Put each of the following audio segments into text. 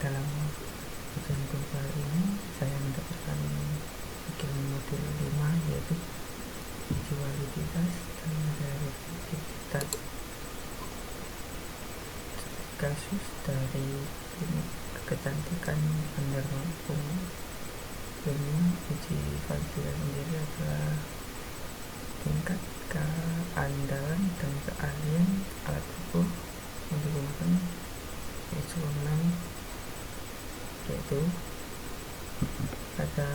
dalam ujian global ini saya mendapatkan skill modul 5, yaitu visualitas dan relativitas. Kasus dari klinik kecantikan Bandar Lampung ini, uji visual sendiri adalah tingkat keandalan dan keahlian alat ukur yang digunakan ISO 6, yaitu pada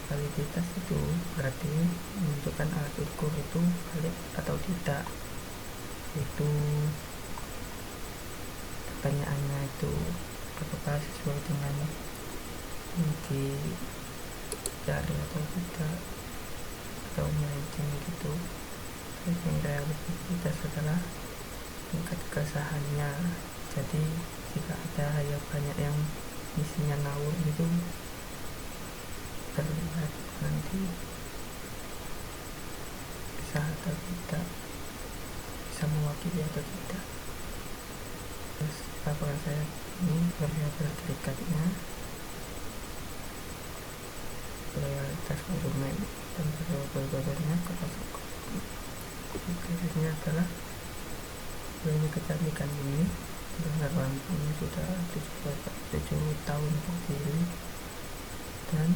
validitas itu berarti menunjukkan alat ukur itu valid atau tidak. Itu pertanyaannya itu apakah sesuai dengan yang dicari atau tidak, atau melenceng gitu. Yang relativitas adalah tingkat kesahannya. Jadi jika ada yang banyak yang isinya ngawur itu terlihat nanti sah atau tidak, bisa mewakili atau tidak. Terus laporan saya ini variabel terikatnya, loyalitas konsumen, dan variabel-variabelnya kasusnya adalah klinik kecantikan ini Bandar Lampung sudah 7 tahun berdiri, dan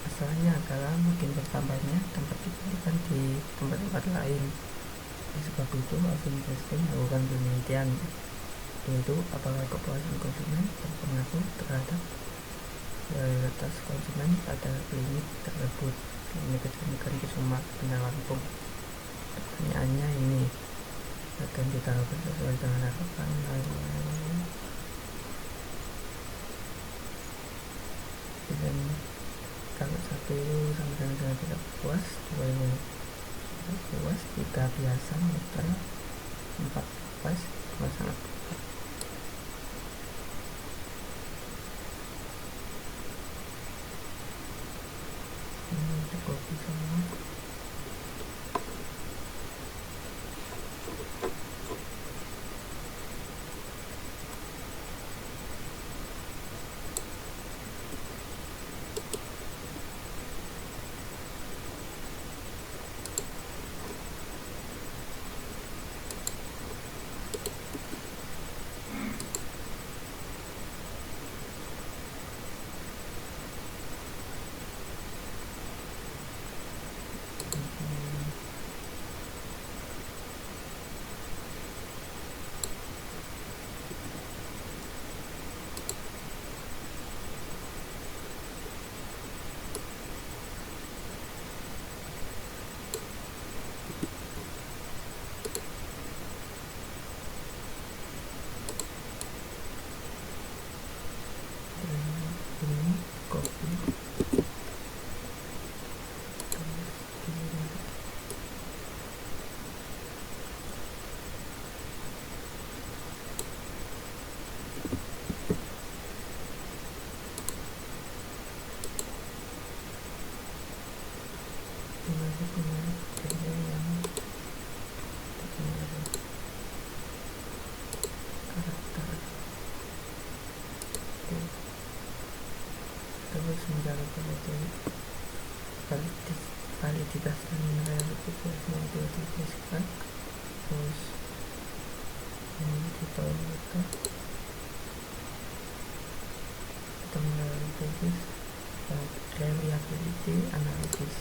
masalahnya adalah makin bertambahnya tempat kecantikan di tempat-tempat lain. Oleh sebab itu, Austin Testing melakukan penelitian, yaitu apakah kepuasan konsumen terpengaruh terhadap loyalitas konsumen pada klinik tersebut, klinik kecantikan Kusuma Bandar Lampung. Pertanyaannya ini akan ditaruhkan sesuai dengan harapan dan kalau 1 sama dengan tidak puas, 2 yang puas, 3 biasa, netral, 4 pas, 5 sangat puas. Ini cukup semua. Terus menjaga validitas dan relativitasnya itu dijelaskan. Terus ini kita relativitas reliability analysis.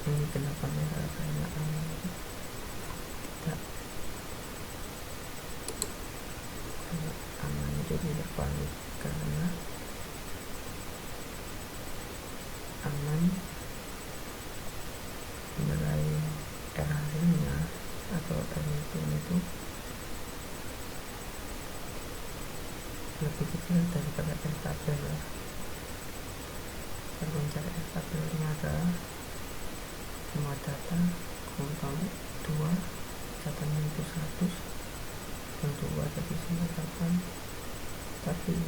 Ini kenapa rasanya tidak aman itu tidak valid, karena aman nilai hasilnya atau itu lebih kecil hasil daripada tabel. Cara mencari tabel ini adalah semua data kumpul 2, catanya itu 100, yang 2 jadi 98, tapi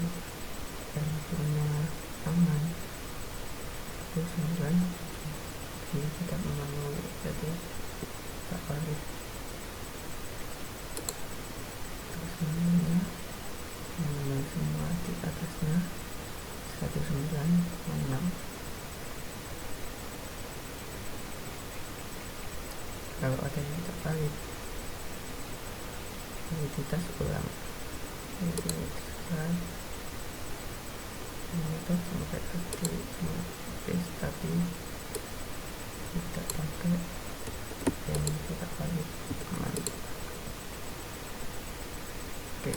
yang punya aman itu 9, jadi tidak memenuhi, jadi tak valid. Terus ini memenuhi semua di atasnya 1966. Kalau ada yang tidak valid, validitas ulang. Jadi sekarang ini tuh sampai tadi cuma paste, tapi tidak pakai yang tidak valid, aman. Oke.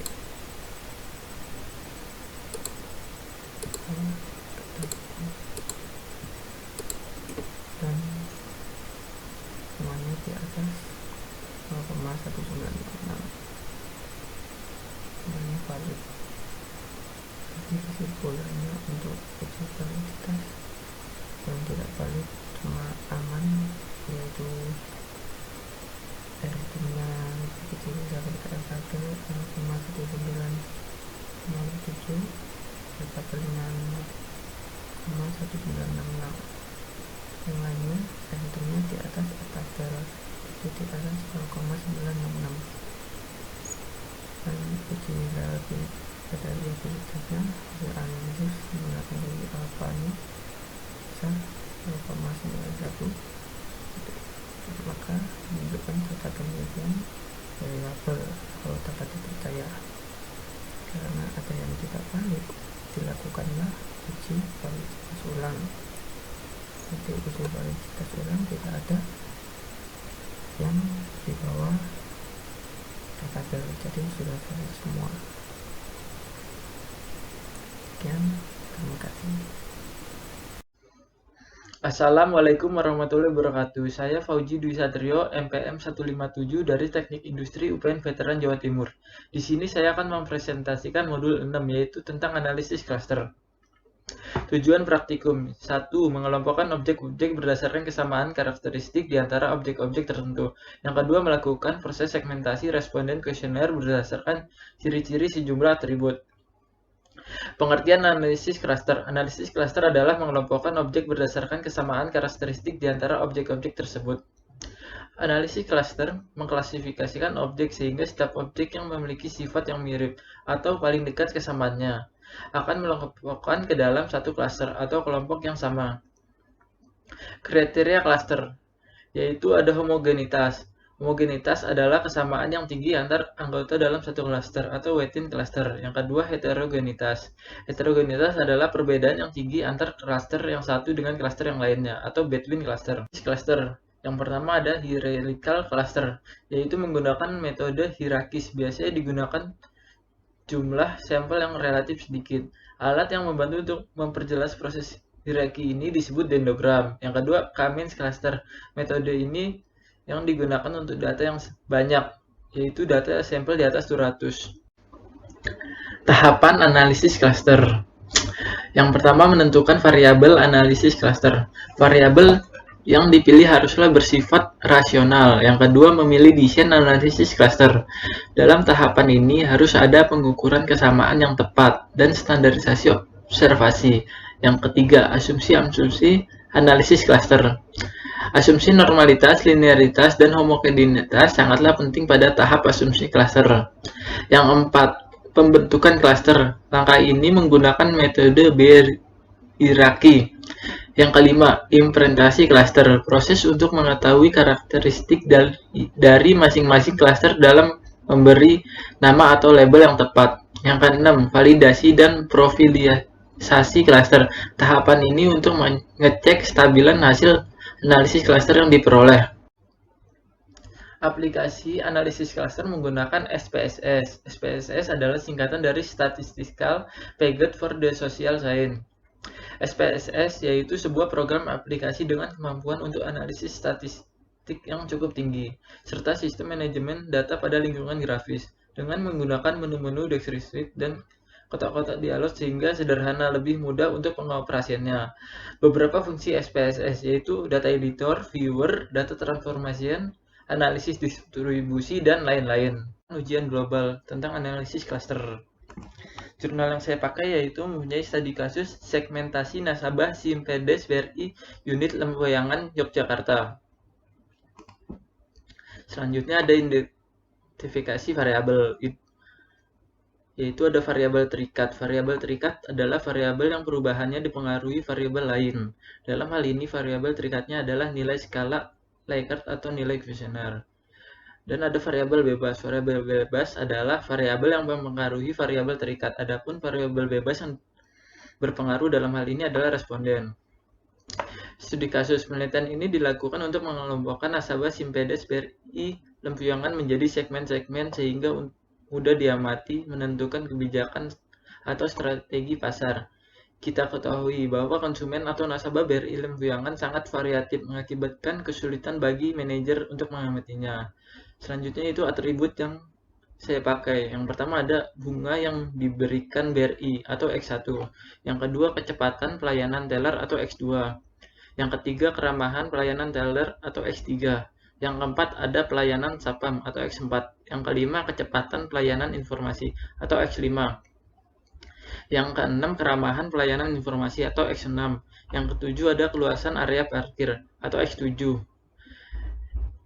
Dan semuanya di atas 0,1966, semuanya valid. Jadi kesimpulannya untuk uji validitas yang tidak valid cuma aman, yaitu R-nya lebih kecil dari R1 0,1907, tabelnya 0,1966. Yang lainnya R-nya di atas tabel, itu di atas 0,966. Dan uji pada reliabilitasnya, hasil analisis menggunakan dari alfanya besar 0,91, maka menunjukkan data kemudian variabel kalau dapat dipercaya. Karena ada yang tidak valid, dilakukanlah uji validitas ulang. Nanti uji validitas ulang tidak ada yang di bawah tabel, jadi sudah valid semua. Sekian, terima kasih. Assalamualaikum warahmatullahi wabarakatuh. Saya Fauji Dwi Satrio, MPM 157 dari Teknik Industri UPN Veteran Jawa Timur. Di sini saya akan mempresentasikan modul 6, yaitu tentang analisis klaster. Tujuan praktikum: 1. Mengelompokkan objek-objek berdasarkan kesamaan karakteristik di antara objek-objek tertentu. Yang kedua, melakukan proses segmentasi responden kuesioner berdasarkan ciri-ciri sejumlah atribut. Pengertian analisis klaster. Analisis klaster adalah mengelompokkan objek berdasarkan kesamaan karakteristik di antara objek-objek tersebut. Analisis klaster mengklasifikasikan objek sehingga setiap objek yang memiliki sifat yang mirip atau paling dekat kesamaannya akan mengelompokkan ke dalam satu klaster atau kelompok yang sama. Kriteria klaster, yaitu ada homogenitas. Homogenitas adalah kesamaan yang tinggi antar anggota dalam satu klaster atau within klaster. Yang kedua, heterogenitas. Heterogenitas adalah perbedaan yang tinggi antar klaster yang satu dengan klaster yang lainnya atau between klaster. Klaster. Yang pertama ada hierarchical cluster, yaitu menggunakan metode hierarkis. Biasanya digunakan jumlah sampel yang relatif sedikit. Alat yang membantu untuk memperjelas proses hierarki ini disebut dendrogram. Yang kedua, K-means cluster. Metode ini yang digunakan untuk data yang banyak, yaitu data sampel di atas 200. Tahapan analisis cluster. Yang pertama, menentukan variabel analisis cluster. Variabel yang dipilih haruslah bersifat rasional. Yang kedua, memilih desain analisis cluster. Dalam tahapan ini harus ada pengukuran kesamaan yang tepat dan standarisasi observasi. Yang ketiga, asumsi-asumsi analisis cluster. Asumsi normalitas, linearitas, dan homogenitas sangatlah penting pada tahap asumsi cluster. Yang keempat, pembentukan cluster. Langkah ini menggunakan metode hierarki. Yang kelima, implementasi cluster. Proses untuk mengetahui karakteristik dari masing-masing cluster dalam memberi nama atau label yang tepat. Yang keenam, validasi dan profilisasi cluster. Tahapan ini untuk mengecek stabilan hasil analisis cluster yang diperoleh. Aplikasi analisis cluster menggunakan SPSS. SPSS adalah singkatan dari Statistical Package for the Social Science. SPSS yaitu sebuah program aplikasi dengan kemampuan untuk analisis statistik yang cukup tinggi, serta sistem manajemen data pada lingkungan grafis, dengan menggunakan menu-menu deskriptif dan kotak-kotak dialog sehingga sederhana, lebih mudah untuk pengoperasiannya. Beberapa fungsi SPSS yaitu data editor, viewer, data transformation, analisis distribusi, dan lain-lain. Ujian global tentang analisis cluster. Jurnal yang saya pakai yaitu mempunyai studi kasus segmentasi nasabah SIM PDS BRI unit Lempoyangan Yogyakarta. Selanjutnya ada identifikasi variabel, yaitu ada variabel terikat. Variabel terikat adalah variabel yang perubahannya dipengaruhi variabel lain. Dalam hal ini variabel terikatnya adalah nilai skala Likert atau nilai kuesioner. Dan ada variabel bebas. Variabel bebas adalah variabel yang mempengaruhi variabel terikat. Adapun variabel bebas yang berpengaruh dalam hal ini adalah responden. Studi kasus penelitian ini dilakukan untuk mengelompokkan nasabah SIM PDS BRI Lempoyangan menjadi segmen-segmen sehingga mudah diamati menentukan kebijakan atau strategi pasar. Kita ketahui bahwa konsumen atau nasabah BRI Lempoyangan sangat variatif, mengakibatkan kesulitan bagi manajer untuk mengamatinya. Selanjutnya itu atribut yang saya pakai. Yang pertama ada bunga yang diberikan BRI atau X1. Yang kedua kecepatan pelayanan teller atau X2. Yang ketiga keramahan pelayanan teller atau X3. Yang keempat ada pelayanan Sapam atau X4. Yang kelima kecepatan pelayanan informasi atau X5. Yang keenam keramahan pelayanan informasi atau X6. Yang ketujuh ada keluasan area parkir atau X7.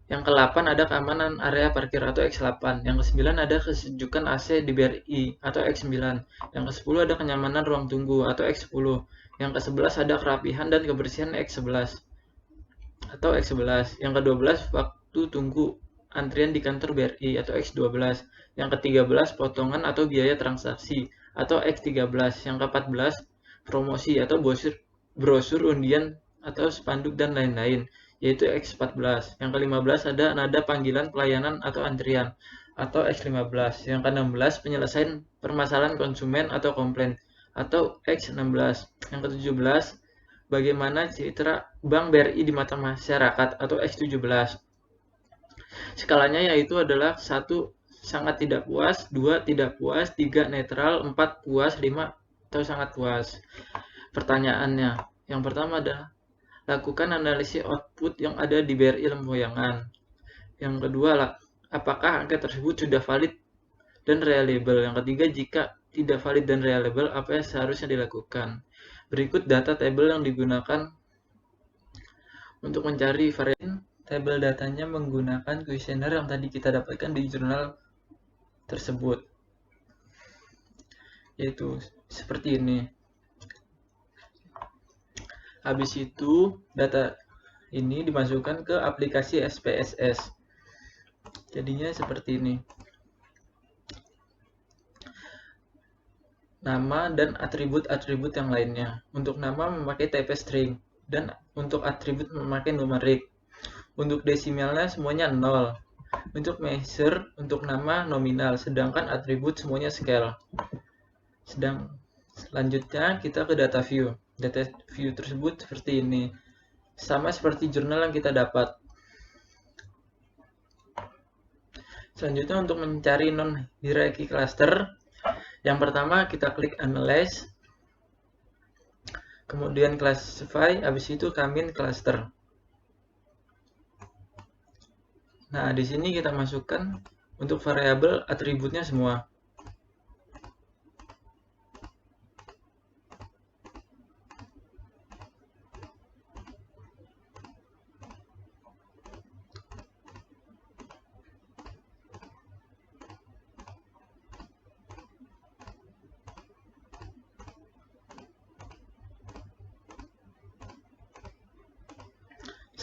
Yang ke-8 ada keamanan area parkir atau X8. Yang ke-9 ada kesejukan AC di BRI atau X9. Yang ke-10 ada kenyamanan ruang tunggu atau X10. Yang ke-11 ada kerapihan dan kebersihan X11 atau X11. Yang ke-12 waktu tunggu antrian di kantor BRI atau X12. Yang ke-13 potongan atau biaya transaksi atau X13. Yang ke-14 promosi atau brosur undian atau spanduk dan lain-lain, yaitu X14. Yang ke-15 ada nada panggilan pelayanan atau antrian atau X15. Yang ke-16 penyelesaian permasalahan konsumen atau komplain atau X16. Yang ke-17 bagaimana citra Bank BRI di mata masyarakat atau X17. Skalanya yaitu adalah 1 sangat tidak puas, 2 tidak puas, 3 netral, 4 puas, 5 atau sangat puas. Pertanyaannya, yang pertama adalah lakukan analisis output yang ada di BRI Lempoyangan. Yang kedua, apakah angka tersebut sudah valid dan reliable. Yang ketiga, jika tidak valid dan reliable, apa yang seharusnya dilakukan. Berikut data tabel yang digunakan untuk mencari varian. Tabel datanya menggunakan kuesioner yang tadi kita dapatkan di jurnal tersebut, yaitu seperti ini. Habis itu data ini dimasukkan ke aplikasi SPSS. Jadinya seperti ini. Nama dan atribut-atribut yang lainnya. Untuk nama memakai type string dan untuk atribut memakai numerik. Untuk desimalnya semuanya 0. Untuk measure untuk nama nominal, sedangkan atribut semuanya scale. Selanjutnya kita ke data view. Data view tersebut seperti ini. Sama seperti jurnal yang kita dapat. Selanjutnya untuk mencari non-hierarchy cluster, yang pertama kita klik analyze, kemudian classify, habis itu combine cluster. Nah, di sini kita masukkan untuk variabel atributnya semua.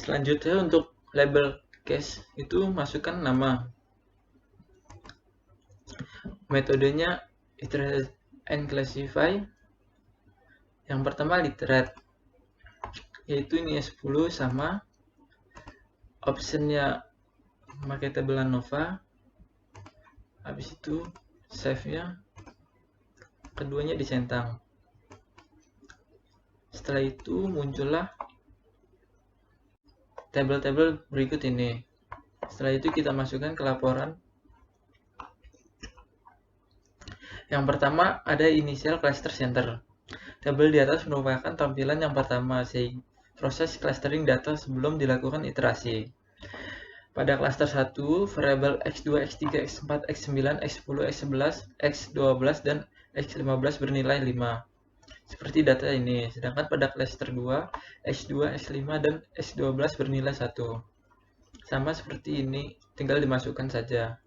Selanjutnya untuk label case itu masukkan nama. Metodenya iterate and classify. Yang pertama literate, yaitu ini 10 sama optionnya memakai tabel ANOVA. Habis itu save-nya keduanya dicentang. Setelah itu muncullah tabel-tabel berikut ini. Setelah itu kita masukkan ke laporan. Yang pertama ada initial cluster center. Tabel di atas merupakan tampilan yang pertama, sehingga proses clustering data sebelum dilakukan iterasi. Pada cluster 1, variabel X2, X3, X4, X9, X10, X11, X12, dan X15 bernilai 5. Seperti data ini. Sedangkan pada cluster 2, X2, X5, dan X12 bernilai 1. Sama seperti ini, tinggal dimasukkan saja.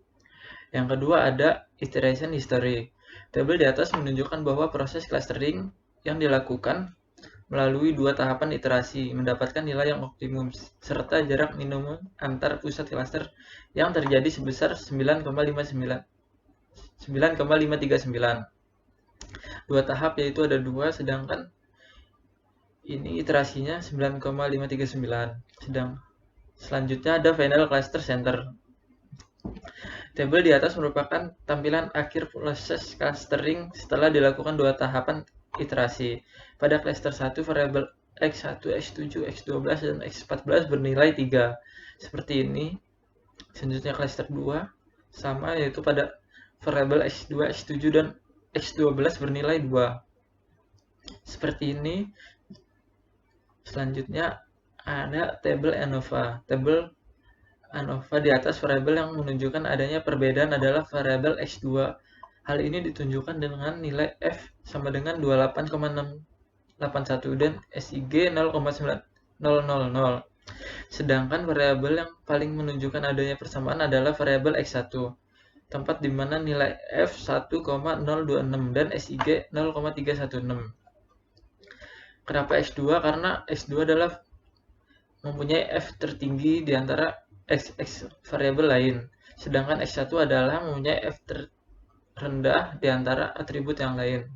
Yang kedua ada iteration history. Tabel di atas menunjukkan bahwa proses clustering yang dilakukan melalui 2 tahapan iterasi mendapatkan nilai yang optimum serta jarak minimum antar pusat cluster yang terjadi sebesar 9,539. Dua tahap yaitu ada 2, sedangkan ini iterasinya 9,539. Selanjutnya ada final cluster center. Tabel di atas merupakan tampilan akhir proses clustering setelah dilakukan 2 tahapan iterasi. Pada cluster 1, variabel X1, X7, X12, dan X14 bernilai 3. Seperti ini. Selanjutnya cluster 2 sama, yaitu pada variabel X2, X7, dan X12 bernilai 2. Seperti ini. Selanjutnya ada tabel ANOVA. Tabel ANOVA di atas variabel yang menunjukkan adanya perbedaan adalah variabel X2. Hal ini ditunjukkan dengan nilai F sama dengan 28,681 dan SIG 0,9000. Sedangkan variabel yang paling menunjukkan adanya persamaan adalah variabel X1, tempat di mana nilai F 1,026 dan SIG 0,316. Kenapa X2? Karena X2 adalah mempunyai F tertinggi di antara X variabel lain, sedangkan X1 adalah mempunyai F terendah di antara atribut yang lain.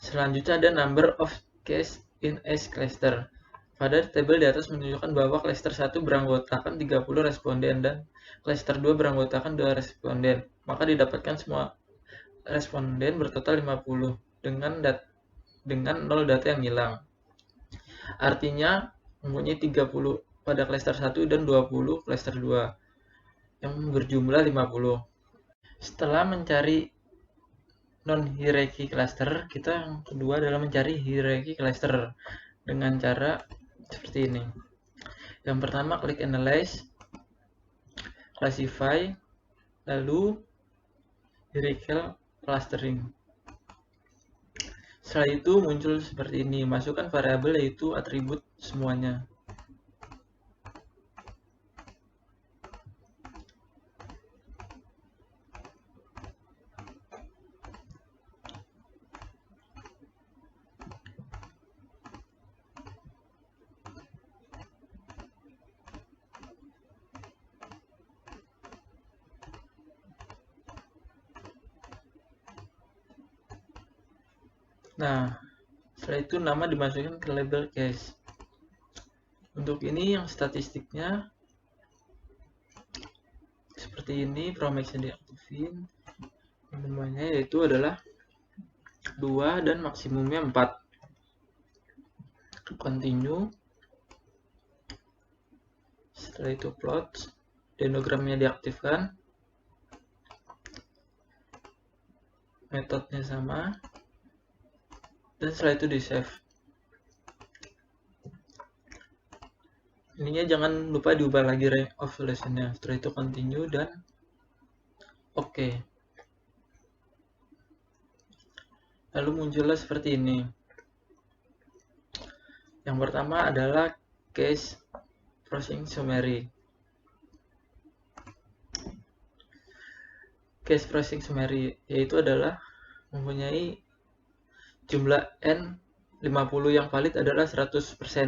Selanjutnya ada number of case in S cluster. Pada tabel di atas menunjukkan bahwa cluster 1 beranggotakan 30 responden dan cluster 2 beranggotakan 2 responden. Maka didapatkan semua responden bertotal 50 dengan 0 data yang hilang. Artinya mempunyai 30 pada cluster 1 dan 20 cluster 2 yang berjumlah 50. Setelah mencari non-hierarchy cluster, kita yang kedua adalah mencari hierarchy cluster dengan cara seperti ini. Yang pertama klik analyze, classify, lalu hierarchical clustering. Setelah itu muncul seperti ini, masukkan variabel yaitu atribut semuanya. Nah, setelah itu nama dimasukkan ke label case. Untuk ini yang statistiknya seperti ini, Promax diaktifin. Namanya yaitu adalah 2 dan maksimumnya 4. Continue. Setelah itu plot, denogramnya diaktifkan. Metodenya sama. Dan setelah itu di save. Ininya jangan lupa diubah lagi rank of solution-nya. Setelah itu continue dan oke. Lalu muncullah seperti ini. Yang pertama adalah case processing summary. Case processing summary yaitu adalah mempunyai jumlah N 50 yang valid adalah 100%.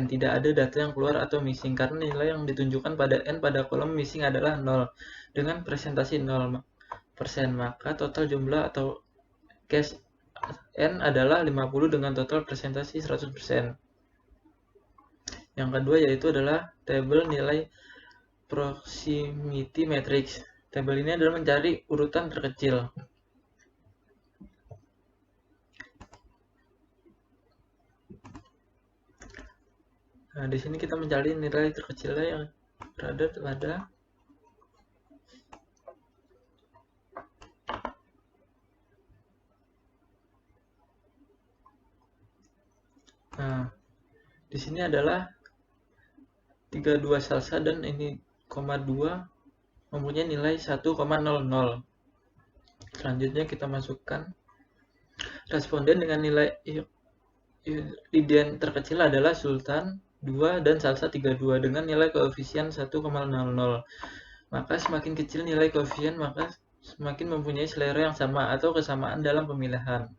Tidak ada data yang keluar atau missing karena nilai yang ditunjukkan pada N pada kolom missing adalah 0 dengan presentasi 0%. Maka total jumlah atau case N adalah 50 dengan total presentasi 100%. Yang kedua yaitu adalah tabel nilai proximity matrix. Tabel ini adalah mencari urutan terkecil. Nah, di sini kita mencari nilai terkecilnya yang berada pada Nah, di sini adalah 32 salsa dan ini koma 2 mempunyai nilai 1,00. Selanjutnya kita masukkan responden dengan nilai Iriden terkecil adalah Sultan 2 dan Salsa 32 dengan nilai koefisien 1,00. Maka semakin kecil nilai koefisien, maka semakin mempunyai selera yang sama atau kesamaan dalam pemilihan.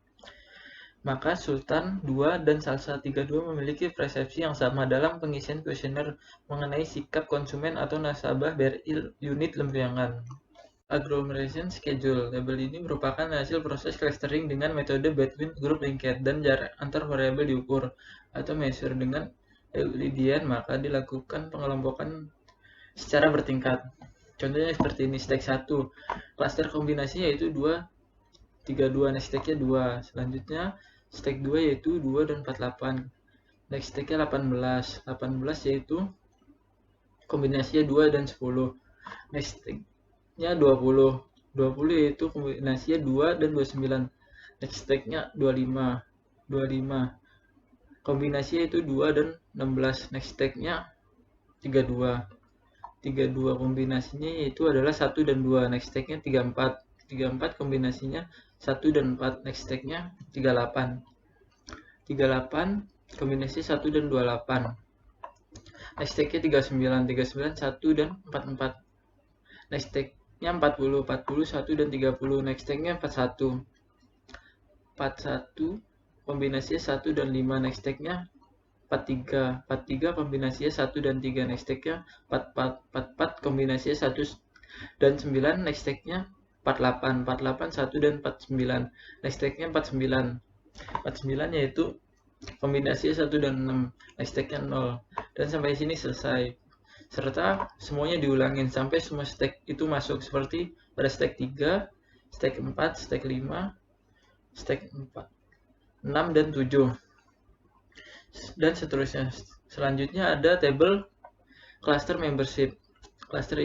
Maka Sultan 2 dan Salsa 32 memiliki persepsi yang sama dalam pengisian kuesioner mengenai sikap konsumen atau nasabah BRI unit lempengan. Agglomeration Schedule. Tabel ini merupakan hasil proses clustering dengan metode between group linked dan jarak antar variabel diukur atau measure dengan Euclidean, maka dilakukan pengelompokan secara bertingkat. Contohnya seperti ini, stack 1. Cluster kombinasi yaitu 2, 3, 2. Next stacknya 2. Selanjutnya stack 2 yaitu 2 dan 48. Next stacknya 18. 18 yaitu kombinasinya 2 dan 10. Next stack 20 yaitu kombinasinya 2 dan 29. Next stack-nya 25 kombinasinya itu 2 dan 16. Next stack-nya 32 kombinasinya yaitu adalah 1 dan 2. Next stack-nya 34 kombinasinya 1 dan 4. Next stack-nya 38 kombinasinya 1 dan 28. Next stack-nya 39 1 dan 44. Next stack-nya 40 1 dan 30. Next stack-nya 41 kombinasinya 1 dan 5. Next stack-nya 43 kombinasinya 1 dan 3. Next stack-nya 44 kombinasinya 1 dan 9. Next stack-nya 48 1 dan 49. Next stack-nya 49 yaitu kombinasinya 1 dan 6. Next stack-nya 0. Dan sampai sini selesai. Serta semuanya diulangin sampai semua stack itu masuk, seperti pada stack 3, stack 4, stack 5, stack 4, 6, dan 7. Dan seterusnya. Selanjutnya ada tabel cluster membership. Cluster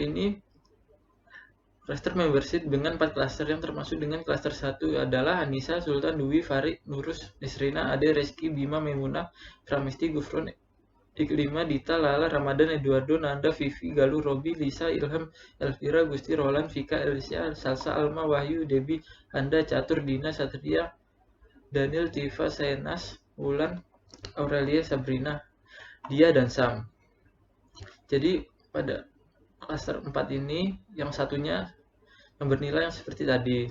membership dengan 4 cluster yang termasuk dengan cluster 1 adalah Anissa, Sultan, Dwi, Farid, Nurus, Nisrina, Ade, Reski, Bima, Memunah, Pramesti, Gufron, Iklima, Dita, Lala, Ramadan, Eduardo, Nanda, Vivi, Galuh, Robi, Lisa, Ilham, Elvira, Gusti, Roland, Vika, Elsia, Salsa, Alma, Wahyu, Debi, Anda, Catur, Dina, Satria, Daniel, Tifa, Senas, Wulan, Aurelia, Sabrina, Dia, dan Sam. Jadi pada cluster 4 ini yang satunya yang bernilai yang seperti tadi.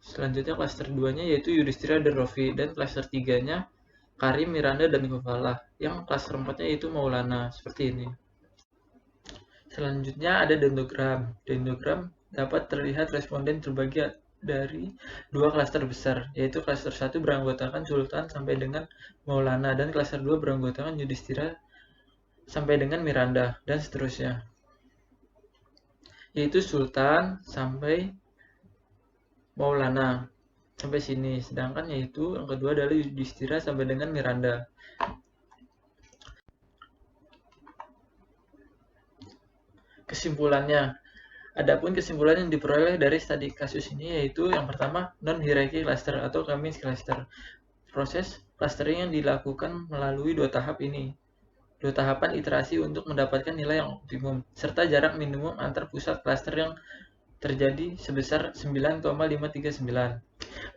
Selanjutnya cluster 2-nya yaitu Yudhistira dan Rofi, dan cluster 3-nya Karim, Miranda, dan Gofala. Yang cluster 4-nya yaitu Maulana, seperti ini. Selanjutnya ada dendrogram. Dendrogram dapat terlihat responden terbagi dari 2 cluster besar, yaitu cluster 1 beranggotakan Sultan sampai dengan Maulana, dan cluster 2 beranggotakan Yudhistira sampai dengan Miranda, dan seterusnya. Yaitu Sultan sampai Maulana sampai sini, sedangkan yaitu yang kedua adalah Yudhistira sampai dengan Miranda. Kesimpulannya, adapun kesimpulan yang diperoleh dari studi kasus ini yaitu yang pertama, non-hierarchy cluster atau Kaminsky cluster. Proses clustering yang dilakukan melalui 2 tahap ini. 2 tahapan iterasi untuk mendapatkan nilai yang optimum, serta jarak minimum antar pusat cluster yang terjadi sebesar 9,539.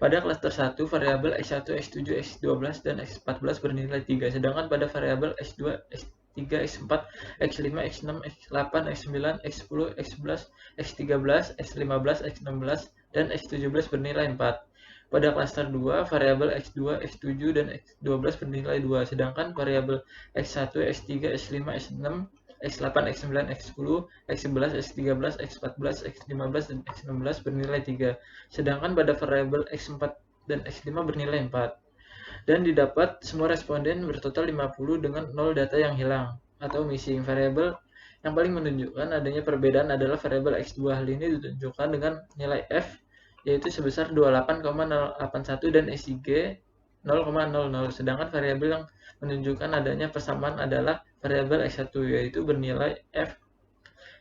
Pada cluster 1, variabel X1, X7, X12, dan X14 bernilai 3, sedangkan pada variabel X2, X3, X4, X5, X6, X8, X9, X10, X11, X13, X15, X16, dan X17 bernilai 4. Pada cluster 2, variabel X2, X7, dan X12 bernilai 2, sedangkan variabel X1, X3, X5, X6, X8, X9, X10, X11, X13, X14, X15, dan X16 bernilai 3, sedangkan pada variabel X4 dan X5 bernilai 4. Dan didapat semua responden bertotal 50 dengan 0 data yang hilang atau missing. Variabel yang paling menunjukkan adanya perbedaan adalah variabel X2. Hal ini ditunjukkan dengan nilai F yaitu sebesar 28,081 dan SIG 0,00, sedangkan variabel yang menunjukkan adanya persamaan adalah variabel X1 yaitu bernilai F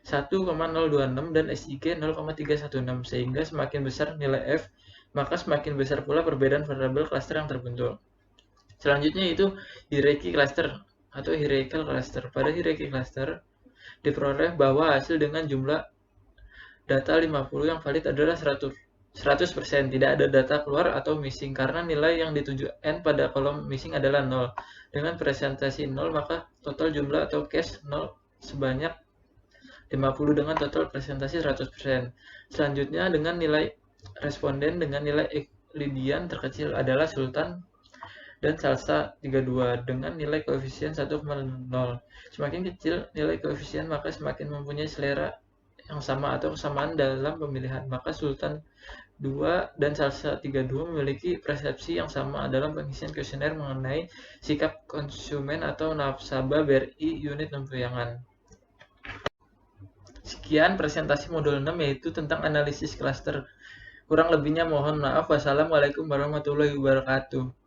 1,026 dan SIG 0,316, sehingga semakin besar nilai F, maka semakin besar pula perbedaan variabel cluster yang terbentuk. Selanjutnya itu hierarchy cluster atau hierarchical cluster. Pada hierarchy cluster diperoleh bahwa hasil dengan jumlah data 50 yang valid adalah 100%. Tidak ada data keluar atau missing karena nilai yang dituju n pada kolom missing adalah 0. Dengan presentasi 0 maka total jumlah atau cache 0 sebanyak 50 dengan total presentasi 100%. Selanjutnya dengan nilai responden dengan nilai Euclidean terkecil adalah Sultan dan Salsa 32 dengan nilai koefisien 1,0. Semakin kecil nilai koefisien maka semakin mempunyai selera yang sama atau kesamaan dalam pemilihan. Maka Sultan 2 dan Salsa 32 memiliki persepsi yang sama dalam pengisian kuesioner mengenai sikap konsumen atau nasabah BRI unit pembayaran. Sekian presentasi modul 6 yaitu tentang analisis klaster. Kurang lebihnya mohon maaf. Wassalamualaikum warahmatullahi wabarakatuh.